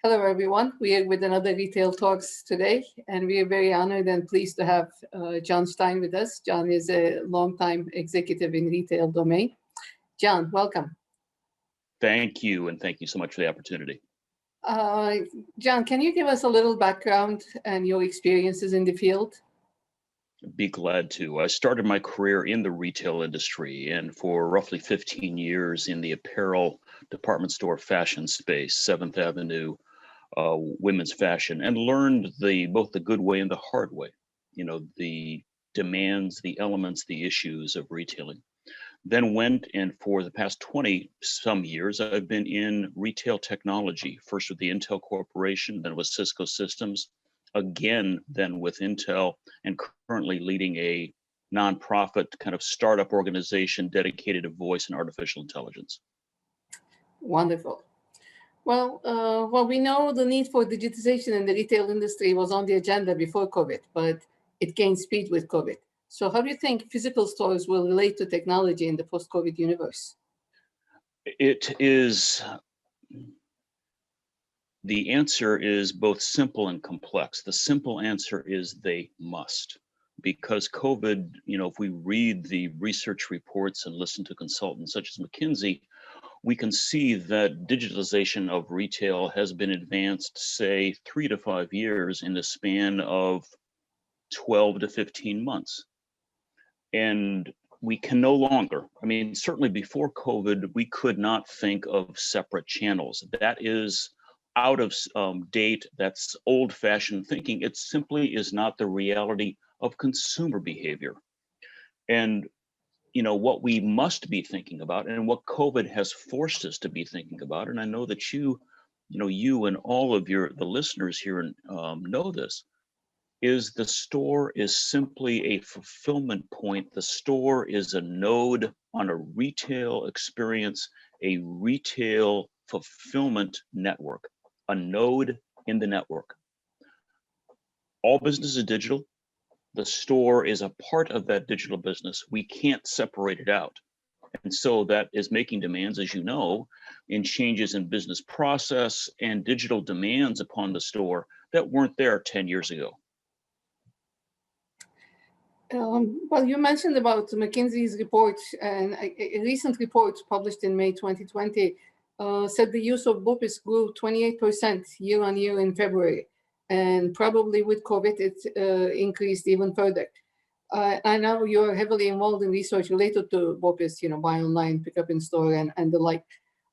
Hello, everyone. We are with another Retail Talks today, and we are very honored and pleased to have Jon Stine with us. Jon is a longtime executive in retail domain. Jon, welcome. Thank you, and thank you so much for the opportunity. Jon, can you give us a little background and your experiences in the field? Be glad to. I started my career in the retail industry, and for roughly 15 years in the apparel department store fashion space, 7th Avenue, women's fashion, and learned both the good way and the hard way. You know, the demands, the elements, the issues of retailing. Then went, and for the past 20 some years, I've been in retail technology, first with the Intel Corporation, then with Cisco Systems, again, then with Intel, and currently leading a nonprofit kind of startup organization dedicated to voice and artificial intelligence. Wonderful. Well, we know the need for digitization in the retail industry was on the agenda before COVID, but it gained speed with COVID. So how do you think physical stores will relate to technology in the post-COVID universe? The answer is both simple and complex. The simple answer is they must. Because COVID, if we read the research reports and listen to consultants such as McKinsey, we can see that digitalization of retail has been advanced, say, 3 to 5 years in the span of 12 to 15 months. And we can no longer, certainly before COVID, we could not think of separate channels. That is out of date. That's old-fashioned thinking. It simply is not the reality of consumer behavior. And what we must be thinking about, and what COVID has forced us to be thinking about, and I know that you and all of the listeners here know this, is the store is simply a fulfillment point. The store is a node on a retail experience, a retail fulfillment network, a node in the network. All business is digital. The store is a part of that digital business. We can't separate it out. And so that is making demands, as you know, in changes in business process and digital demands upon the store that weren't there 10 years ago. Well, you mentioned about McKinsey's report, and a recent report published in May 2020 said the use of BOPIS grew 28% year on year in February. And probably with COVID, it increased even further. I know you're heavily involved in research related to BOPIS, buy online, pick up in store, and the like.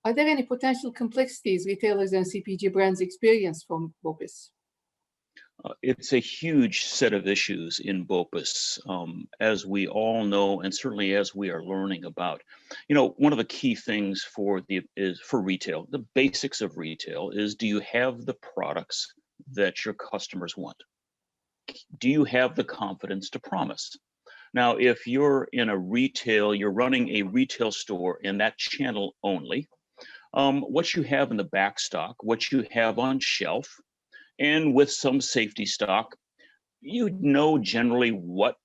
Are there any potential complexities retailers and CPG brands experience from BOPIS? It's a huge set of issues in BOPIS, as we all know, and certainly as we are learning about. One of the key things for retail, the basics of retail, is do you have the products that your customers want? Do you have the confidence to promise? Now, if you're you're running a retail store in that channel only, what you have in the back stock, what you have on shelf, and with some safety stock, you know generally what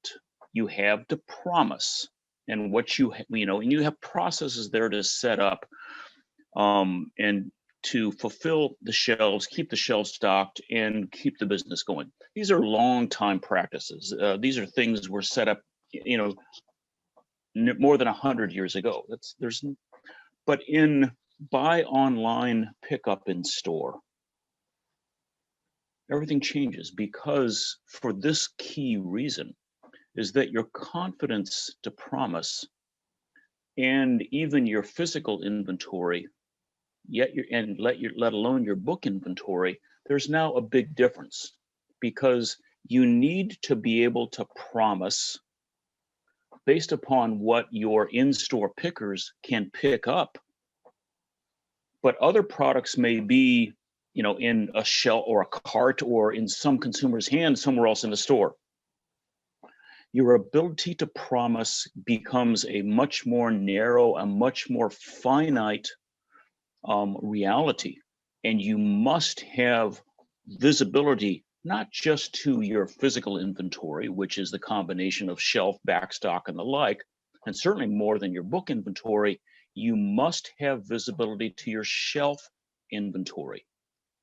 you have to promise and what and you have processes there to set up and to fulfill the shelves, keep the shelves stocked, and keep the business going. These are long-time practices. These are things were set up, more than 100 years ago. But in buy online, pick up in store, everything changes, because for this key reason is that your confidence to promise and even your physical inventory, let alone your book inventory, there's now a big difference, because you need to be able to promise based upon what your in-store pickers can pick up. But other products may be, in a shelf or a cart or in some consumer's hand somewhere else in the store. Your ability to promise becomes a much more narrow, a much more finite reality. And you must have visibility, not just to your physical inventory, which is the combination of shelf, backstock, and the like, and certainly more than your book inventory. You must have visibility to your shelf inventory.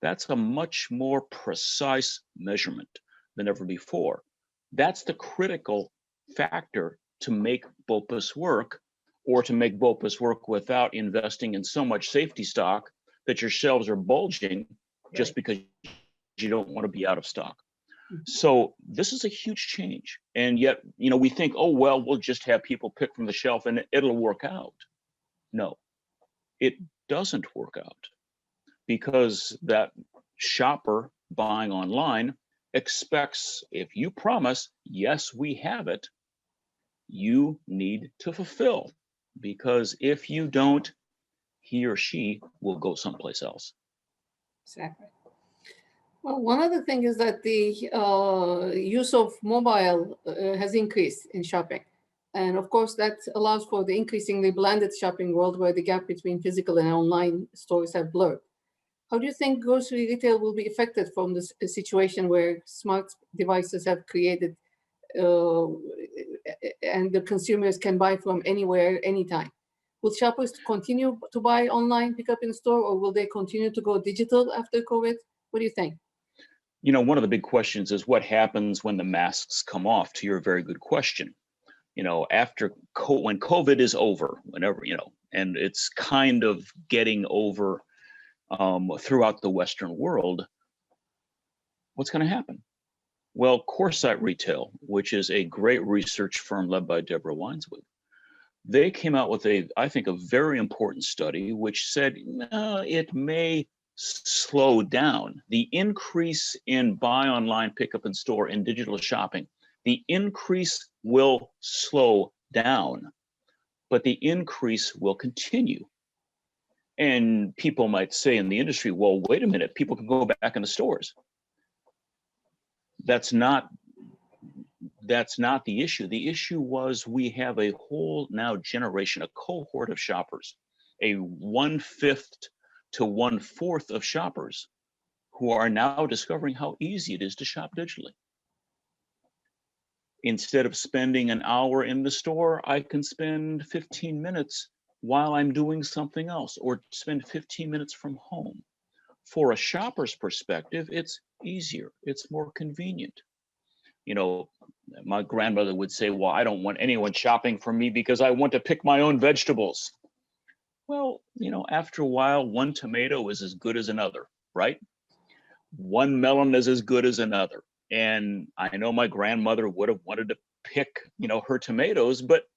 That's a much more precise measurement than ever before. That's the critical factor to make BOPUS work, or to make BOPUS work without investing in so much safety stock that your shelves are bulging just because you don't want to be out of stock. So this is a huge change. And yet, we think, oh, well, we'll just have people pick from the shelf and it'll work out. No, it doesn't work out, because that shopper buying online expects, if you promise, yes, we have it, you need to fulfill, because if you don't, he or she will go someplace else. Exactly. Well, one other thing is that the use of mobile has increased in shopping. And of course, that allows for the increasingly blended shopping world where the gap between physical and online stores have blurred. How do you think grocery retail will be affected from this situation where smart devices have created and the consumers can buy from anywhere, anytime? Will shoppers continue to buy online, pick up in store, or will they continue to go digital after COVID? What do you think? One of the big questions is what happens when the masks come off, to your very good question. After when COVID is over, whenever, and it's kind of getting over throughout the Western world, what's going to happen? Well, Coresight Retail, which is a great research firm led by Deborah Weinswig, they came out with I think, a very important study, which said it may slow down. The increase in buy online, pick up in store, and digital shopping, the increase will slow down, but the increase will continue. And people might say in the industry, well, wait a minute, people can go back in the stores. That's not the issue. The issue was we have a whole now generation, a cohort of shoppers, a 1/5 to 1/4 of shoppers who are now discovering how easy it is to shop digitally. Instead of spending an hour in the store, I can spend 15 minutes while I'm doing something else, or spend 15 minutes from home. For a shopper's perspective, it's easier, it's more convenient. My grandmother would say, well, I don't want anyone shopping for me because I want to pick my own vegetables. Well, after a while, one tomato is as good as another, right? One melon is as good as another. And I know my grandmother would have wanted to pick, her tomatoes, but,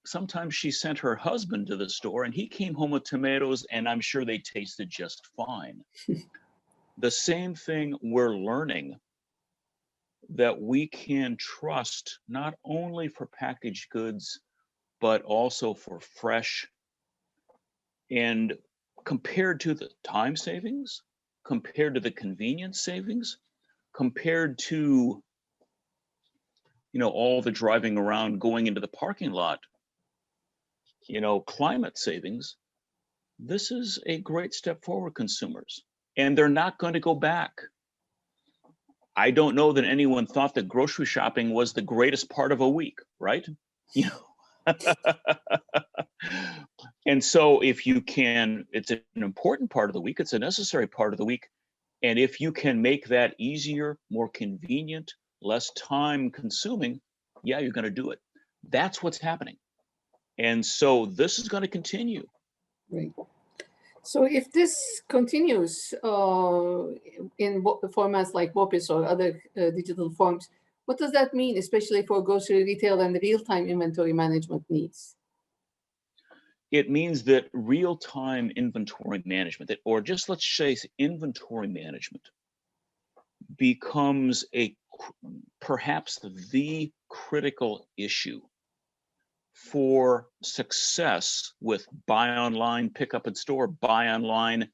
sometimes she sent her husband to the store and he came home with tomatoes and I'm sure they tasted just fine. The same thing we're learning, that we can trust not only for packaged goods, but also for fresh. And compared to the time savings, compared to the convenience savings, compared to, all the driving around, going into the parking lot, climate savings, this is a great step forward, consumers. And they're not going to go back. I don't know that anyone thought that grocery shopping was the greatest part of a week, right? And so if you can, it's an important part of the week, it's a necessary part of the week. And if you can make that easier, more convenient, less time consuming, yeah, you're going to do it. That's what's happening. And so this is going to continue. Right. So if this continues in formats like BOPUS or other digital forms, what does that mean, especially for grocery retail and real-time inventory management needs? It means that real-time inventory management, or just let's say inventory management, becomes perhaps the critical issue for success with buy online, pick up in store, buy online,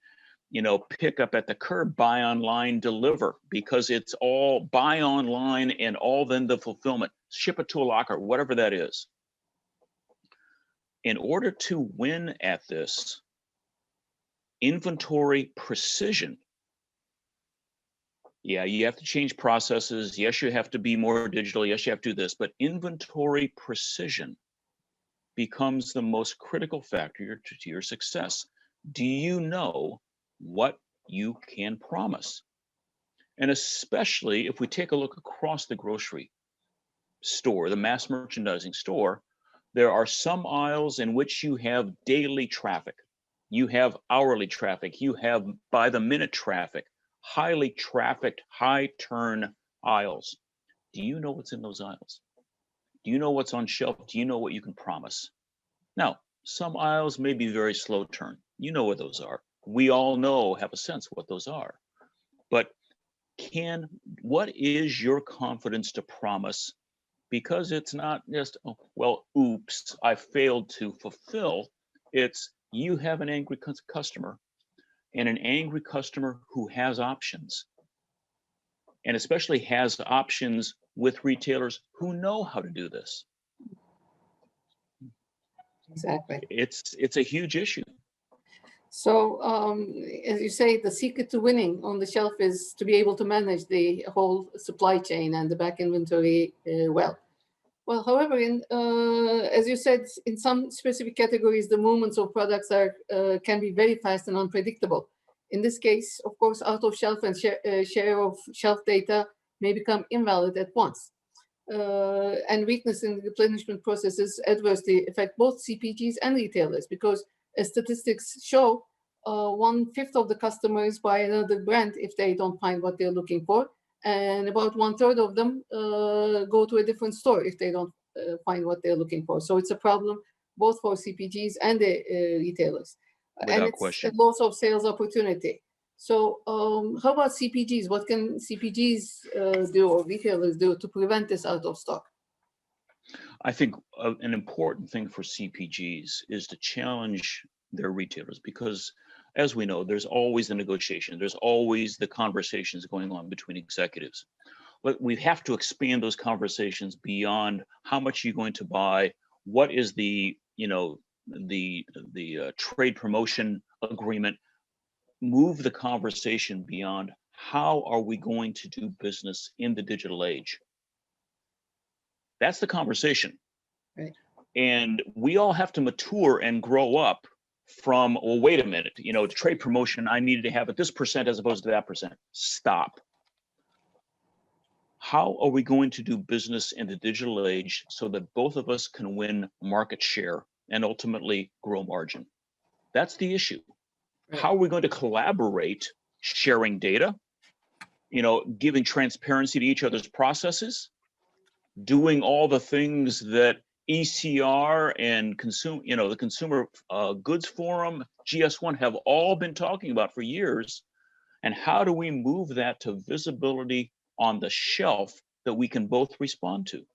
pick up at the curb, buy online, deliver, because it's all buy online and all then the fulfillment, ship it to a locker, whatever that is. In order to win at this, inventory precision, yeah, you have to change processes. Yes, you have to be more digital. Yes, you have to do this, but inventory precision becomes the most critical factor to your success. Do you know what you can promise. And especially if we take a look across the grocery store, the mass merchandising store, there are some aisles in which you have daily traffic. You have hourly traffic. You have by the minute traffic, highly trafficked, high turn aisles. Do you know what's in those aisles? Do you know what's on shelf? Do you know what you can promise? Now, some aisles may be very slow turn. You know what those are. We all know, have a sense what those are. But what is your confidence to promise? Because it's not just, oh, well, oops, I failed to fulfill. It's you have an angry customer, and an angry customer who has options, and especially has options with retailers who know how to do this. Exactly. It's a huge issue. So, as you say, the secret to winning on the shelf is to be able to manage the whole supply chain and the back inventory well. Well, however, as you said, in some specific categories, the movements of products can be very fast and unpredictable. In this case, of course, out of shelf and share of shelf data may become invalid at once. And weakness in the replenishment processes adversely affect both CPGs and retailers because, as statistics show, 1/5 of the customers buy another brand if they don't find what they're looking for, and about 1/3 of them go to a different store if they don't find what they're looking for. So it's a problem both for CPGs and the retailers. And Without it's question. a loss of sales opportunity. So how about CPGs? What can CPGs do or retailers do to prevent this out of stock? I think an important thing for CPGs is to challenge their retailers because, as we know, there's always the negotiation. There's always the conversations going on between executives. But we have to expand those conversations beyond how much you're going to buy, what is the trade promotion agreement. Move the conversation beyond how are we going to do business in the digital age. That's the conversation. Right. And we all have to mature and grow up from, well, wait a minute, trade promotion, I needed to have it this percent as opposed to that percent. Stop. How are we going to do business in the digital age so that both of us can win market share and ultimately grow margin? That's the issue. Right. How are we going to collaborate, sharing data, giving transparency to each other's processes, doing all the things that ECR and the Consumer Goods Forum, GS1 have all been talking about for years. And how do we move that to visibility on the shelf that we can both respond to?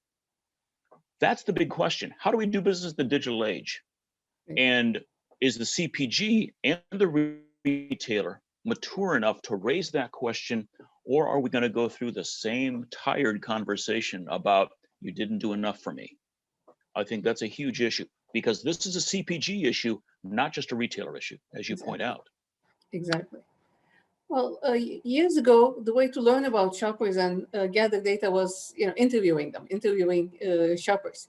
That's the big question. How do we do business in the digital age? And is the CPG and the retailer mature enough to raise that question, or are we going to go through the same tired conversation about you didn't do enough for me? I think that's a huge issue because this is a CPG issue, not just a retailer issue, as you point out. Exactly. Well, years ago, the way to learn about shoppers and gather data was, interviewing shoppers.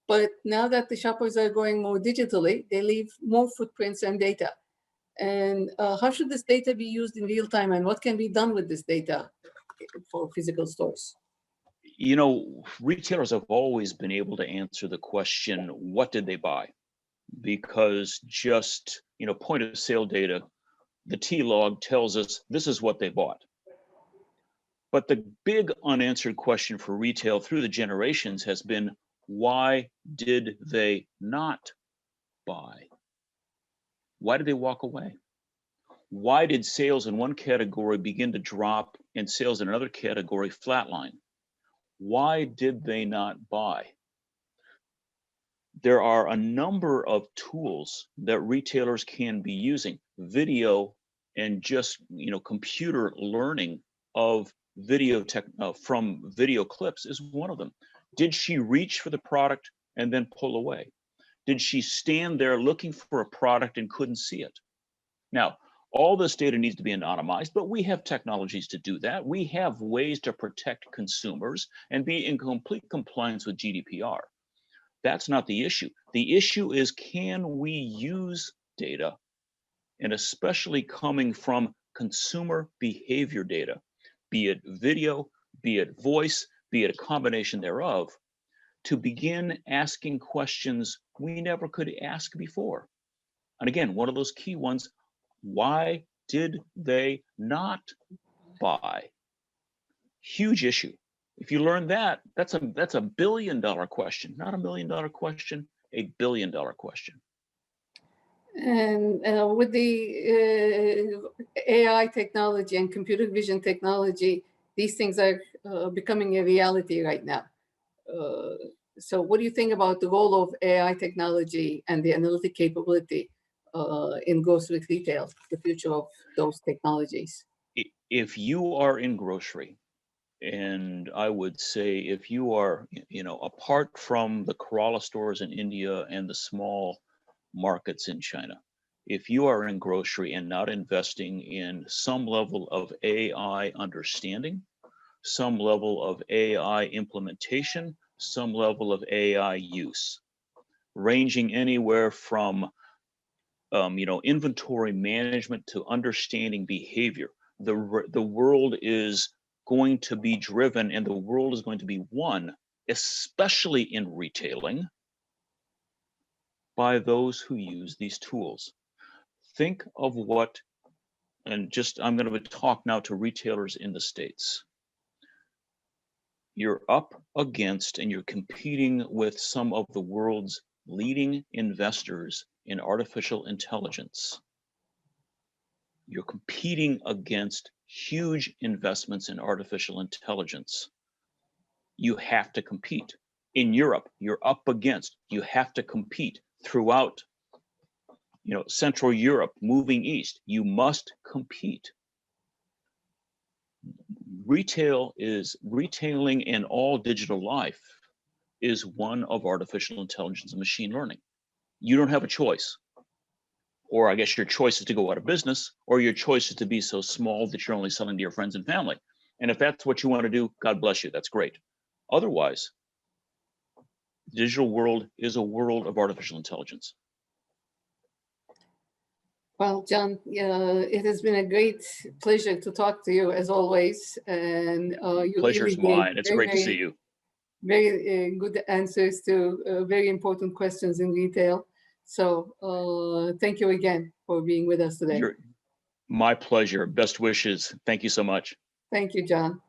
But now that the shoppers are going more digitally, they leave more footprints and data. And how should this data be used in real time, and what can be done with this data for physical stores? Retailers have always been able to answer the question, what did they buy? Because just, point of sale data, the T-log tells us this is what they bought. But the big unanswered question for retail through the generations has been, why did they not buy? Why did they walk away? Why did sales in one category begin to drop and sales in another category flatline? Why did they not buy? There are a number of tools that retailers can be using. Video and just computer learning of video from video clips is one of them. Did she reach for the product and then pull away? Did she stand there looking for a product and couldn't see it? Now, all this data needs to be anonymized, but we have technologies to do that. We have ways to protect consumers and be in complete compliance with GDPR. That's not the issue. The issue is, can we use data, and especially coming from consumer behavior data, be it video, be it voice, be it a combination thereof, to begin asking questions we never could ask before. And again, one of those key ones, why did they not buy? Huge issue. If you learn that, that's a $1 billion question, not $1 million question, $1 billion question. And with the AI technology and computer vision technology, these things are becoming a reality right now. So what do you think about the role of AI technology and the analytic capability in grocery retail, the future of those technologies? If you are in grocery, and I would say if you are, apart from the Kerala stores in India and the small markets in China, if you are in grocery and not investing in some level of AI understanding, some level of AI implementation, some level of AI use, ranging anywhere from inventory management to understanding behavior. The world is going to be driven, and the world is going to be won, especially in retailing, by those who use these tools. Think of what, and I'm going to talk now to retailers in the States. You're up against and you're competing with some of the world's leading investors in artificial intelligence. You're competing against huge investments in artificial intelligence. You have to compete. In Europe, you're up against, you have to compete throughout, Central Europe, moving east. You must compete. Retailing and all digital life is one of artificial intelligence and machine learning. You don't have a choice. Or I guess your choice is to go out of business, or your choice is to be so small that you're only selling to your friends and family. And if that's what you want to do, God bless you, that's great. Otherwise, the digital world is a world of artificial intelligence. Well, Jon, it has been a great pleasure to talk to you as always. And Pleasure's mine. It's great to see you. Very good answers to very important questions in retail. So thank you again for being with us today. My pleasure. Best wishes. Thank you so much. Thank you, Jon.